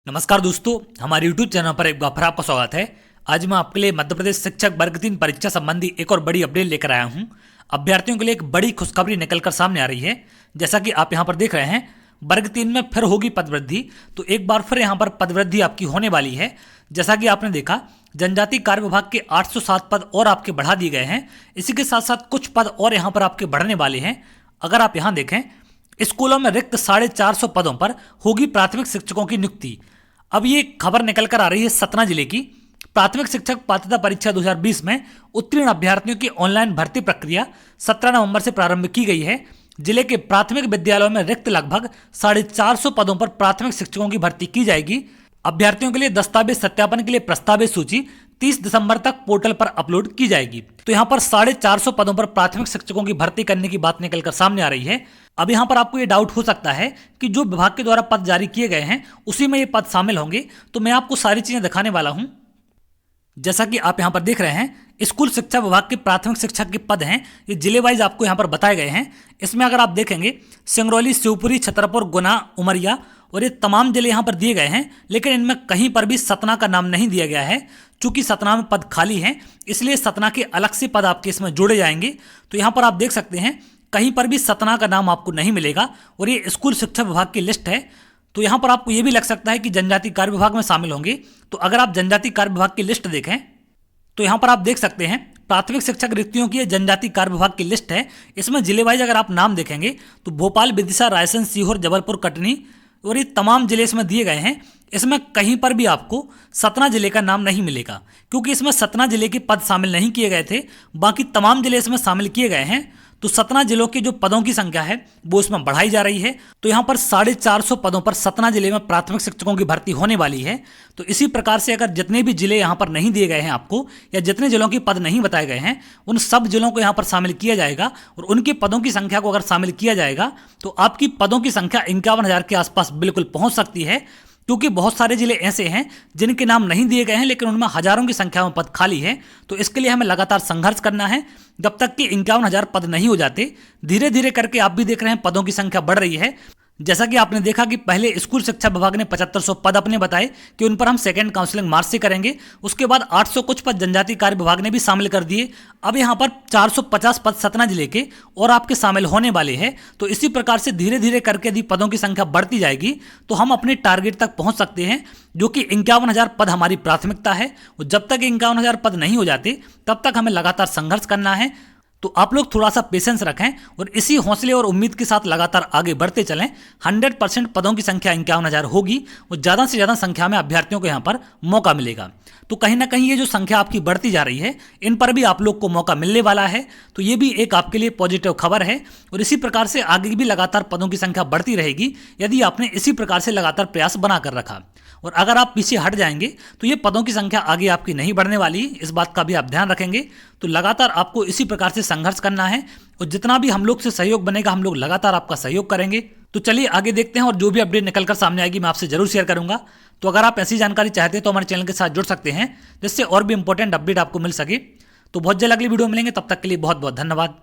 नमस्कार दोस्तों, हमारे YouTube चैनल पर एक बार फिर आपका स्वागत है। आज मैं आपके लिए मध्य प्रदेश शिक्षक वर्ग 3 परीक्षा संबंधी एक और बड़ी अपडेट लेकर आया हूं। अभ्यर्थियों के लिए एक बड़ी खुशखबरी निकलकर सामने आ रही है। जैसा कि आप यहां पर देख रहे हैं, वर्ग 3 में फिर होगी पदवृद्धि। तो एक बार फिर यहां पर पदवृद्धि आपकी होने वाली है। जैसा कि आपने देखा, जनजातीय कार्य विभाग के 807 पद और आपके बढ़ा दिए गए हैं। इसी के साथ साथ कुछ पद और यहाँ पर आपके बढ़ने वाले हैं। अगर आप यहाँ देखें, स्कूलों में रिक्त 450 पदों पर होगी प्राथमिक शिक्षकों की नियुक्ति। अब ये खबर निकल कर आ रही है सतना जिले की। प्राथमिक शिक्षक पात्रता परीक्षा 2020 में उत्तीर्ण अभ्यर्थियों की ऑनलाइन भर्ती प्रक्रिया 17 नवंबर से प्रारंभ की गई है। जिले के प्राथमिक विद्यालयों में रिक्त लगभग 450 पदों पर प्राथमिक शिक्षकों की भर्ती की जाएगी। अभ्यर्थियों के लिए दस्तावेज सत्यापन के लिए प्रस्तावित सूची 30 दिसंबर तक पोर्टल पर अपलोड की जाएगी। तो यहाँ पर 450 पदों पर प्राथमिक शिक्षकों की भर्ती करने की बात निकलकर सामने आ रही है। अब यहाँ पर आपको ये डाउट हो सकता है कि जो विभाग के द्वारा पद जारी किए गए हैं उसी में ये पद शामिल होंगे। तो मैं आपको सारी चीजें दिखाने वाला हूँ। जैसा कि आप यहाँ पर देख रहे हैं, स्कूल शिक्षा विभाग के प्राथमिक शिक्षक के पद हैं। ये जिले वाइज आपको यहाँ पर बताए गए हैं। इसमें अगर आप देखेंगे, सिंगरौली, शिवपुरी, छतरपुर, गुना, उमरिया और ये तमाम जिले यहाँ पर दिए गए हैं। लेकिन इनमें कहीं पर भी सतना का नाम नहीं दिया गया है। चूंकि सतना में पद खाली हैं, इसलिए सतना के अलग से पद आपके इसमें जोड़े जाएंगे। तो यहाँ पर आप देख सकते हैं, कहीं पर भी सतना का नाम आपको नहीं मिलेगा। और ये स्कूल शिक्षा विभाग की लिस्ट है। तो यहाँ पर आपको ये भी लग सकता है कि जनजातीय कार्य विभाग में शामिल होंगे। तो अगर आप जनजातीय कार्य विभाग की लिस्ट देखें तो यहाँ पर आप देख सकते हैं, प्राथमिक शिक्षक रिक्तियों की जनजातीय कार्य विभाग की लिस्ट है। इसमें जिले वाइज अगर आप नाम देखेंगे तो भोपाल, विदिशा, रायसेन, सीहोर, जबलपुर, कटनी और ये तमाम जिले इसमें दिए गए हैं। इसमें कहीं पर भी आपको सतना जिले का नाम नहीं मिलेगा, क्योंकि इसमें सतना जिले के पद शामिल नहीं किए गए थे। बाकी तमाम जिले इसमें शामिल किए गए हैं। तो सतना जिलों के जो पदों की संख्या है वो इसमें बढ़ाई जा रही है। तो यहाँ पर 450 पदों पर सतना जिले में प्राथमिक शिक्षकों की भर्ती होने वाली है। तो इसी प्रकार से अगर जितने भी जिले यहाँ पर नहीं दिए गए हैं आपको, या जितने जिलों के पद नहीं बताए गए हैं, उन सब जिलों को यहाँ पर शामिल किया जाएगा। और उनके पदों की संख्या को अगर शामिल किया जाएगा तो आपकी पदों की संख्या 51,000 के आसपास बिल्कुल पहुंच सकती है। क्योंकि बहुत सारे जिले ऐसे हैं जिनके नाम नहीं दिए गए हैं, लेकिन उनमें हजारों की संख्या में पद खाली है। तो इसके लिए हमें लगातार संघर्ष करना है जब तक कि 51,000 पद नहीं हो जाते। धीरे धीरे करके आप भी देख रहे हैं पदों की संख्या बढ़ रही है। जैसा कि आपने देखा कि पहले स्कूल शिक्षा विभाग ने 7500 पद अपने बताए कि उन पर हम सेकंड काउंसलिंग मार्च से करेंगे। उसके बाद 800 कुछ पद जनजातीय कार्य विभाग ने भी शामिल कर दिए। अब यहाँ पर 450 पद सतना जिले के और आपके शामिल होने वाले हैं। तो इसी प्रकार से धीरे धीरे करके यदि पदों की संख्या बढ़ती जाएगी तो हम अपने टारगेट तक पहुंच सकते हैं, जो कि 51,000 पद हमारी प्राथमिकता है। और जब तक 51,000 पद नहीं हो जाते तब तक हमें लगातार संघर्ष करना है। तो आप लोग थोड़ा सा पेशेंस रखें और इसी हौसले और उम्मीद के साथ लगातार आगे बढ़ते चलें। 100% पदों की संख्या 51,000 होगी और ज़्यादा से ज़्यादा संख्या में अभ्यर्थियों को यहाँ पर मौका मिलेगा। तो कहीं ना कहीं ये जो संख्या आपकी बढ़ती जा रही है, इन पर भी आप लोग को मौका मिलने वाला है। तो ये भी एक आपके लिए पॉजिटिव खबर है। और इसी प्रकार से आगे भी लगातार पदों की संख्या बढ़ती रहेगी यदि आपने इसी प्रकार से लगातार प्रयास बना कर रखा। और अगर आप पीछे हट जाएंगे तो ये पदों की संख्या आगे आपकी नहीं बढ़ने वाली। इस बात का भी आप ध्यान रखेंगे। तो लगातार आपको इसी प्रकार से संघर्ष करना है और जितना भी हम लोग से सहयोग बनेगा हम लोग लगातार आपका सहयोग करेंगे। तो चलिए आगे देखते हैं और जो भी अपडेट निकलकर सामने आएगी मैं आपसे जरूर शेयर करूंगा। तो अगर आप ऐसी जानकारी चाहते हैं तो हमारे चैनल के साथ जुड़ सकते हैं, जिससे और भी इंपॉर्टेंट अपडेट आपको मिल सके। तो बहुत जल्द अगली वीडियो मिलेंगे, तब तक के लिए बहुत बहुत धन्यवाद।